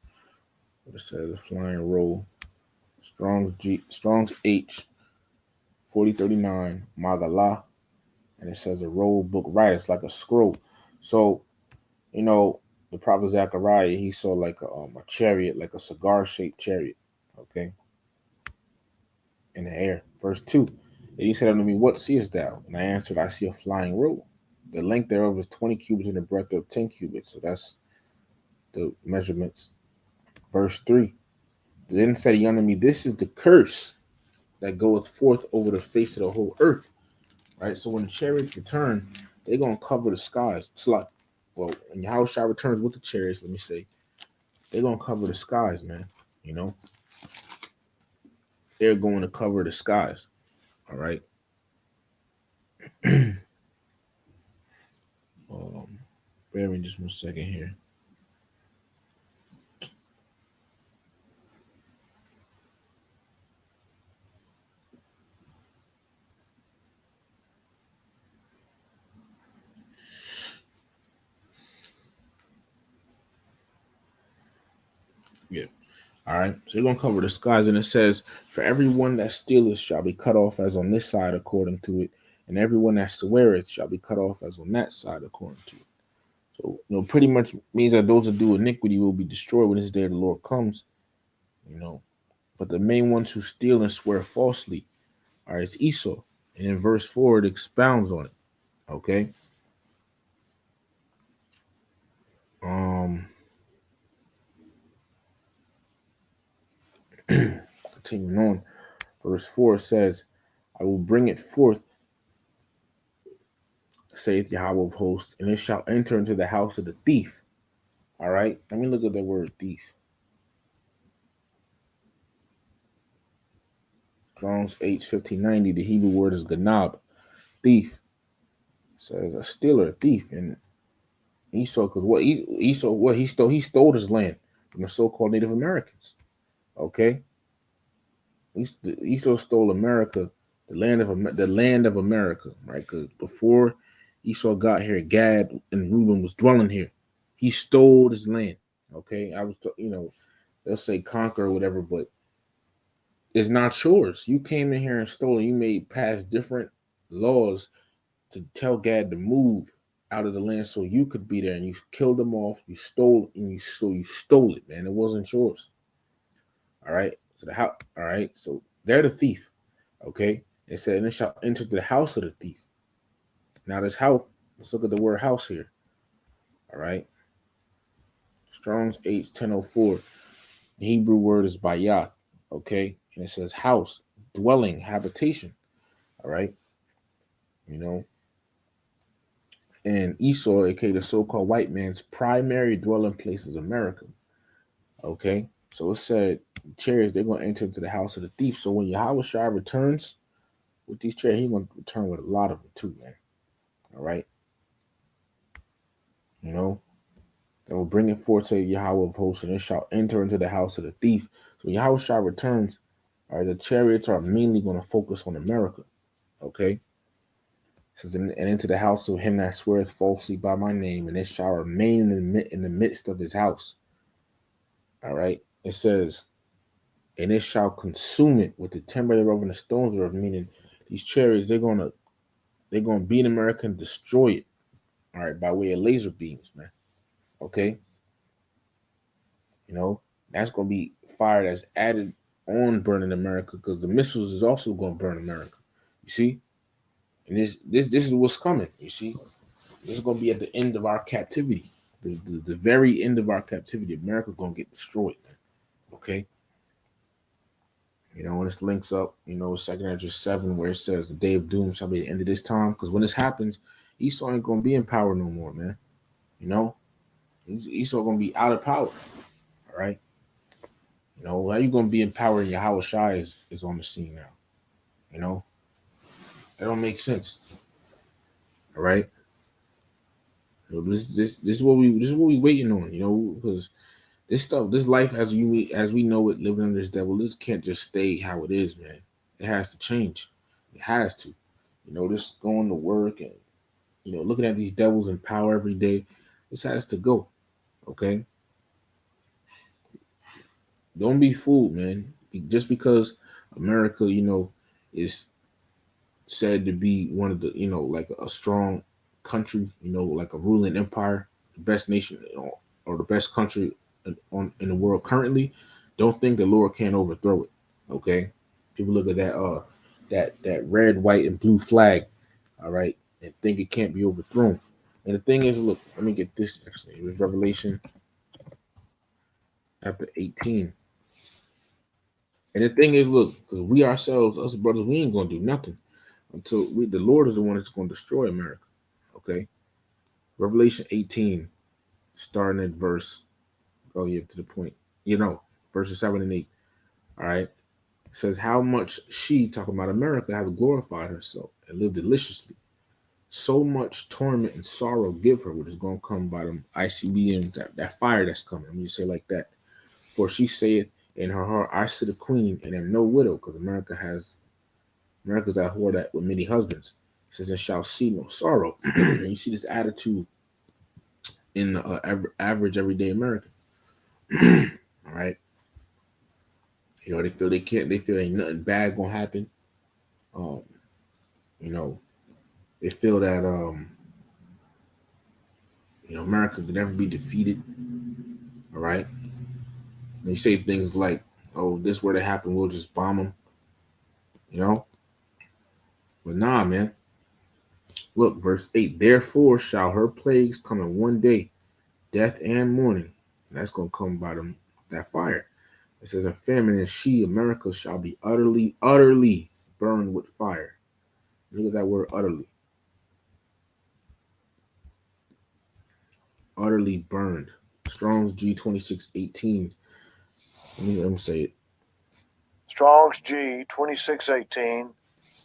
what it says, a flying roll. Strong's H 4039 Magalah. And it says a roll book right. It's like a scroll. So, you know, the prophet Zechariah, he saw like a chariot, like a cigar shaped chariot. Okay, in the air. Verse 2. And he said unto me, What seest thou? And I answered, I see a flying roll. The length thereof is 20 cubits and the breadth of 10 cubits. So that's the measurements. Verse 3. Then said he unto me, This is the curse that goeth forth over the face of the whole earth. Right? So when the chariots return, they're going to cover the skies. It's like, well, when Yahushua returns with the chariots, let me say, they're going to cover the skies, man. You know, they're going to cover the skies. All right. Bear with me just 1 second here. Yeah. All right. So you're going to cover the skies. And it says, For everyone that stealeth shall be cut off as on this side according to it. And everyone that sweareth shall be cut off as on that side according to it. So, pretty much means that those that do iniquity will be destroyed when this day of the Lord comes. You know, but the main ones who steal and swear falsely are it's Esau. And in verse 4, it expounds on it. Okay. Um, Continuing on, verse 4 says, I will bring it forth, saith Yahweh of hosts, and it shall enter into the house of the thief. All right. Let me look at the word thief. Strong's H1590. The Hebrew word is ganab, thief. It says a stealer, a thief. And Esau, because Esau, what he stole his land from the so-called Native Americans. Okay. Esau stole America, the land of America, right? Because before Esau got here, Gad and Reuben was dwelling here. He stole this land. Okay, they'll say conquer or whatever, but it's not yours. You came in here and stole. You made past different laws to tell Gad to move out of the land so you could be there, and you killed them off. You stole, and you stole it, man. It wasn't yours. All right. So all right. So they're the thief. Okay. It said, and it shall enter the house of the thief. Now this house, let's look at the word house here. All right. Strong's H1004. The Hebrew word is bayath. Okay. And it says house, dwelling, habitation. All right. You know, and Esau, aka the so-called white man's primary dwelling place is America. Okay. So it said chariots, they're gonna enter into the house of the thief. So when Yahweh Shai returns with these chariots, he's gonna return with a lot of them too, man. All right. You know, that will bring it forth, say Yahweh of hosts, and it shall enter into the house of the thief. So Yahweh shall returns. All right, the chariots are mainly going to focus on America. Okay. It says, and into the house of him that sweareth falsely by my name, and it shall remain in the midst of his house. All right. It says, and it shall consume it with the timber thereof and the stones thereof. Meaning, these chariots, they're gonna beat America and destroy it. All right, by way of laser beams, man. Okay, you know that's gonna be fire that's added on burning America because the missiles is also gonna burn America. You see, and this is what's coming. You see, this is gonna be at the end of our captivity, the very end of our captivity. America's gonna get destroyed. Man. Okay, and this links up, Second Ezra 7, where it says the day of doom shall be the end of this time. Because when this happens, Esau ain't gonna be in power no more, man. You know, Esau gonna be out of power. All right. How you gonna be in power and Yahweh Shai is on the scene now? You know, that don't make sense. All right. This is what we waiting on. Because this stuff, this life as we know it, living under this devil, this can't just stay how it is, man. It has to change. It has to. This going to work and looking at these devils in power every day. This has to go. Okay. Don't be fooled, man. Just because America, is said to be one of the, like a strong country, like a ruling empire, the best nation, or the best country in the world currently, don't think the Lord can't overthrow it. Okay, people look at that red, white, and blue flag, all right, and think it can't be overthrown. And the thing is, look, let me get this actually. It was Revelation chapter 18. And the thing is, look, because we ourselves, us brothers, we ain't gonna do nothing until the Lord is the one that's gonna destroy America. Okay. Revelation 18, starting at verse, oh yeah, to the point, verses 7 and 8. All right. It says, how much she, talking about America, have glorified herself and lived deliciously. So much torment and sorrow give her, which is going to come by them ICBMs, that fire that's coming. Let me just say it like that. For she said in her heart, I sit a queen and am no widow, because America's that whore that with many husbands. It says, and shall see no sorrow. And you see this attitude in the average everyday American. All right. They feel they can't. They feel ain't nothing bad gonna happen. Um, you know, they feel that America could never be defeated. All right. They say things like, "Oh, this were to happen, we'll just bomb them." You know, but nah, man. Look, verse 8. Therefore shall her plagues come in one day, death and mourning. And that's gonna come by them that fire. It says, "A famine and she, America, shall be utterly, utterly burned with fire." Look at that word, utterly, utterly burned. Strong's G2618. Let me say it. Strong's G 2618.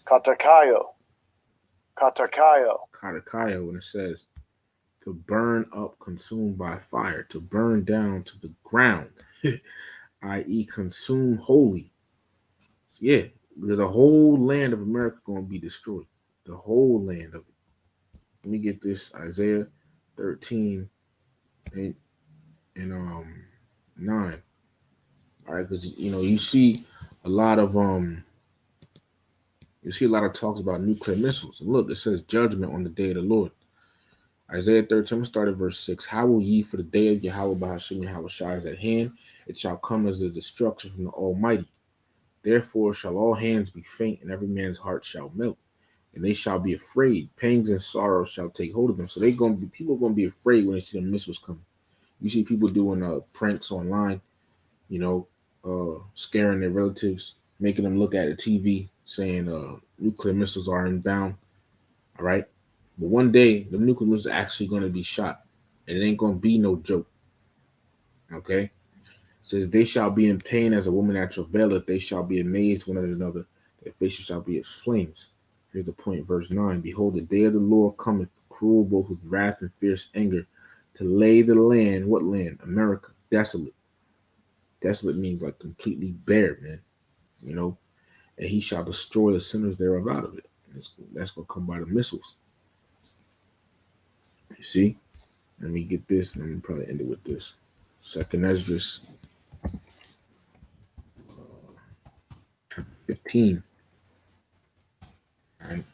Katakayo. Katakayo. Katakayo, when it says to burn up, consumed by fire, to burn down to the ground, i.e., consume wholly. Yeah, the whole land of America going to be destroyed. The whole land of it. Let me get this Isaiah 13 and, and 9. All right, because a lot of um you see a lot of talks about nuclear missiles. And look, it says judgment on the day of the Lord. Isaiah 13, I'm gonna start at verse 6. How will ye, for the day of Yahweh Bahashim Yahweh Shai is at hand? It shall come as a destruction from the Almighty. Therefore shall all hands be faint, and every man's heart shall melt. And they shall be afraid. Pangs and sorrow shall take hold of them. So people are gonna be afraid when they see the missiles coming. You see people doing pranks online, scaring their relatives, making them look at the TV, saying nuclear missiles are inbound. All right. But one day the nuclear missiles are actually going to be shot, and it ain't going to be no joke. Okay. It says they shall be in pain as a woman at travaileth. They shall be amazed one at another. Their faces shall be as flames. Here's the point, verse 9. Behold, the day of the Lord cometh, cruel both with wrath and fierce anger, to lay the land, what land? America, desolate. Desolate means like completely bare, man. You know, and he shall destroy the sinners thereof out of it. That's gonna come by the missiles. You see? Let me get this, and I'm gonna probably end it with this. Second Esdras 15. All right,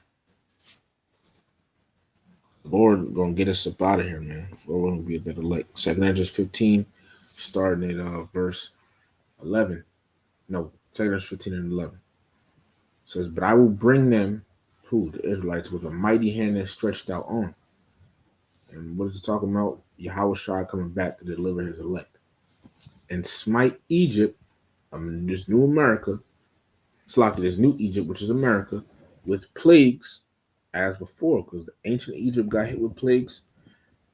the Lord gonna get us up out of here, man. Lord gonna be that elect. Second Esdras 15, starting at verse 11. No, Second Esdras 15 and 11 says, "But I will bring them, who the Israelites, with a mighty hand and stretched out arm." And what is it talking about? Yahweh Shai coming back to deliver his elect and smite Egypt. This new America. It's like this new Egypt, which is America, with plagues as before, because the ancient Egypt got hit with plagues.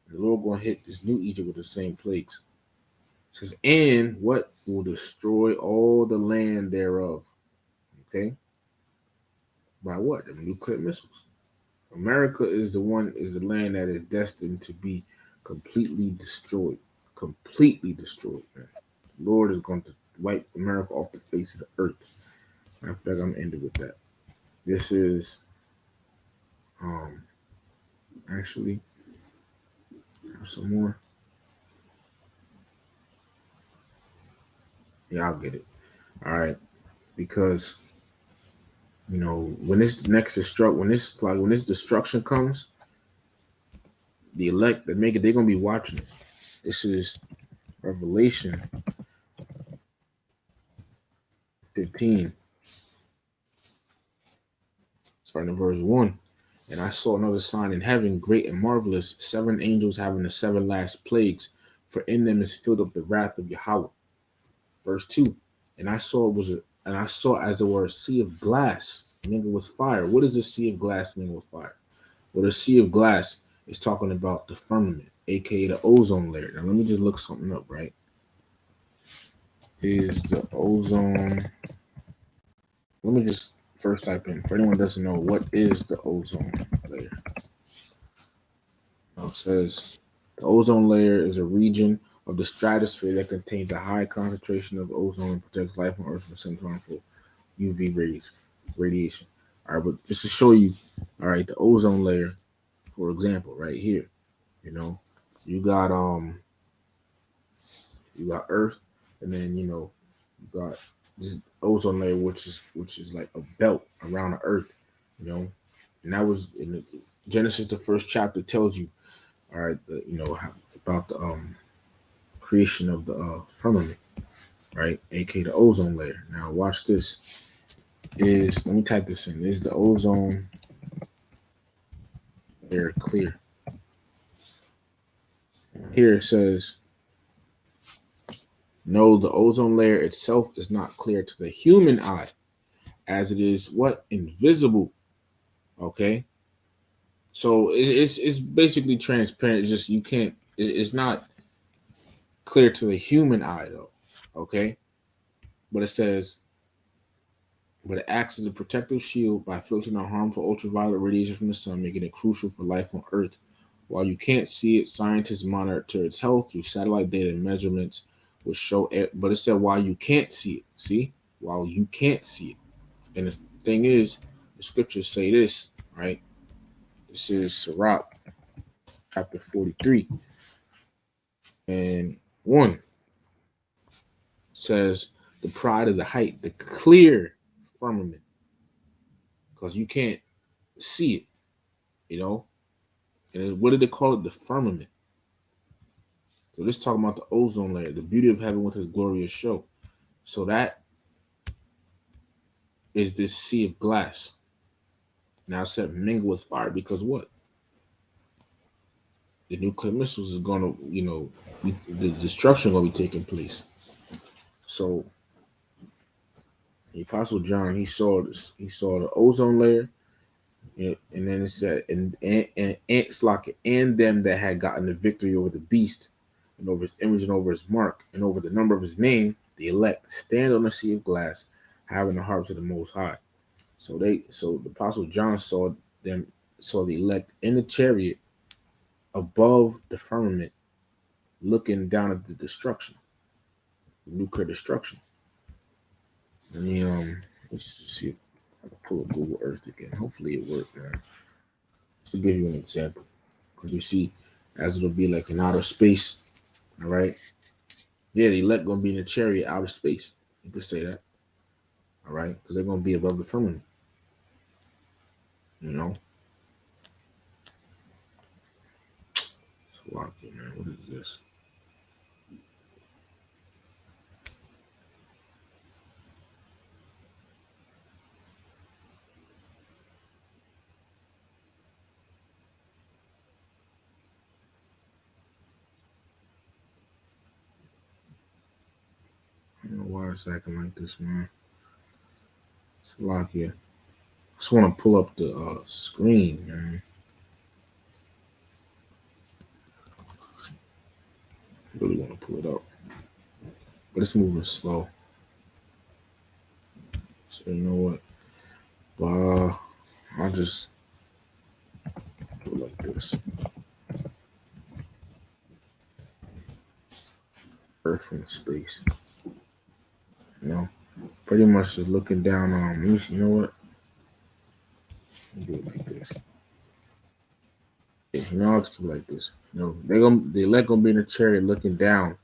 The Lord gonna hit this new Egypt with the same plagues. It says, and what will destroy all the land thereof? Okay, by what? The nuclear missiles. America is the land that is destined to be completely destroyed. Completely destroyed, man. The Lord is going to wipe America off the face of the earth. I feel like I'm ending with that. This is um actually some more. Yeah, I'll get it. All right, because when this destruction comes, the elect that make it, they're gonna be watching it. This is Revelation 15, starting in verse 1. And I saw another sign in heaven, great and marvelous, seven angels having the seven last plagues, for in them is filled up the wrath of Yahweh. Verse 2. And I saw as it were a sea of glass mingled with fire. What is a sea of glass mingled with fire? Well, the sea of glass is talking about the firmament, aka the ozone layer. Now let me just look something up, right? Is the ozone, let me just first type in, for anyone who doesn't know, what is the ozone layer? It says the ozone layer is a region of the stratosphere that contains a high concentration of ozone and protects life on Earth from some harmful UV rays, radiation. All right, but just to show you, all right, the ozone layer, for example, right here, you know, you got Earth, and then you got this ozone layer, which is like a belt around the Earth, you know, and that was in Genesis, the first chapter tells you, all right, about the creation of the firmament, right, aka the ozone layer. Now watch this. Let me type this in. Is the ozone layer clear? Here it says, no, the ozone layer itself is not clear to the human eye, as it is what? Invisible. Okay. So it's basically transparent. It's just you can't. It's not clear to the human eye though. Okay. But it says, but it acts as a protective shield by filtering out harmful ultraviolet radiation from the sun, making it crucial for life on Earth. While you can't see it, scientists monitor its health through satellite data and measurements, which show it. But it said while you can't see it. See, while you can't see it. And the thing is, the scriptures say this, right? This is Sirach chapter 43 and 1 says, the pride of the height, the clear firmament, because you can't see it, you know. And what did they call it? The firmament. So this talking about the ozone layer, the beauty of heaven with his glorious show. So that is this sea of glass. Now it said mingle with fire because what? The nuclear missiles is gonna, the destruction gonna be taking place. So the Apostle John, he saw this. He saw the ozone layer, and then it said, and it's like and them that had gotten the victory over the beast, and over his image and over his mark, and over the number of his name, the elect stand on the sea of glass, having the harps of the Most High. So the Apostle John saw the elect in the chariot above the firmament, looking down at the destruction, the nuclear destruction. Let me let's just see if I can pull up Google Earth again. Hopefully it worked, man. To give you an example, because you see, as it'll be like in outer space. All right. Yeah, the elect gonna be in a chariot outer space. You could say that. All right, because they're gonna be above the firmament. You know. So lock it, man. What is this? I don't know why it's acting like this, man. So lock here. Just want to pull up the screen, man. Really want to pull it up, but it's moving slow. So you know what? I'll just do it like this. Earth from space. You know, pretty much just looking down on me. You know what? I'll do it like this. Yeah, you know, I'll just do it like this. You know, the elect gonna be in a chariot looking down.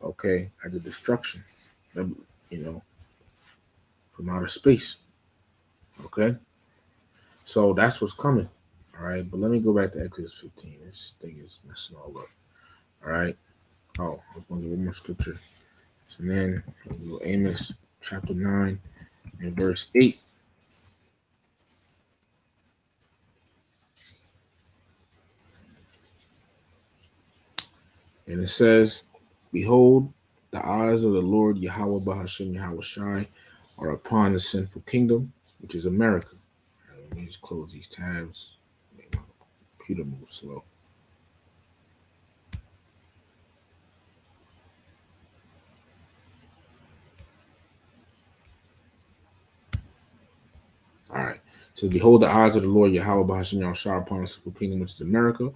Okay, at the destruction. You know, from outer space. Okay, so that's what's coming. All right, but let me go back to Exodus 15. This thing is messing all up. All right. Oh, I was going to do one more scripture. So then we'll go Amos chapter 9 and verse 8. And it says, Behold, the eyes of the Lord Yahweh Bahashim Yahweh Shai are upon the sinful kingdom, which is America. All right, let me just close these tabs. Make my computer move slow. All right. It says, Behold, the eyes of the Lord Yahweh Bahashim Yahweh Shai upon the sinful kingdom, which is America,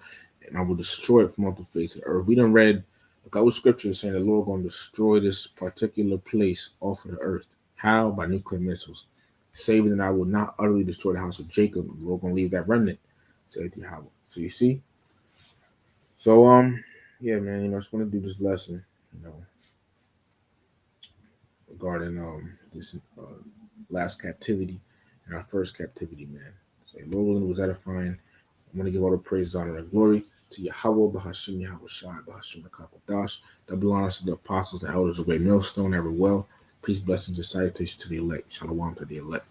and I will destroy it from off the face of the earth. We done read a couple scriptures saying the Lord going to destroy this particular place off of the earth. How? By nuclear missiles. Saving that I will not utterly destroy the house of Jacob. The Lord going to leave that remnant. Saith Yahweh. So you see? So, yeah, man, you know, I just want to do this lesson, you know, regarding this last captivity and our first captivity, man. So, Lord willing, was edifying. I'm going to give all the praise, honor, and glory to Yahweh, Bahashim, Yahweh Shai, Bahashim, Rakakadash, that belongs to the apostles and elders of Great Millstone, ever well. Peace, blessings, and salutations to the elect. Shalom to the elect.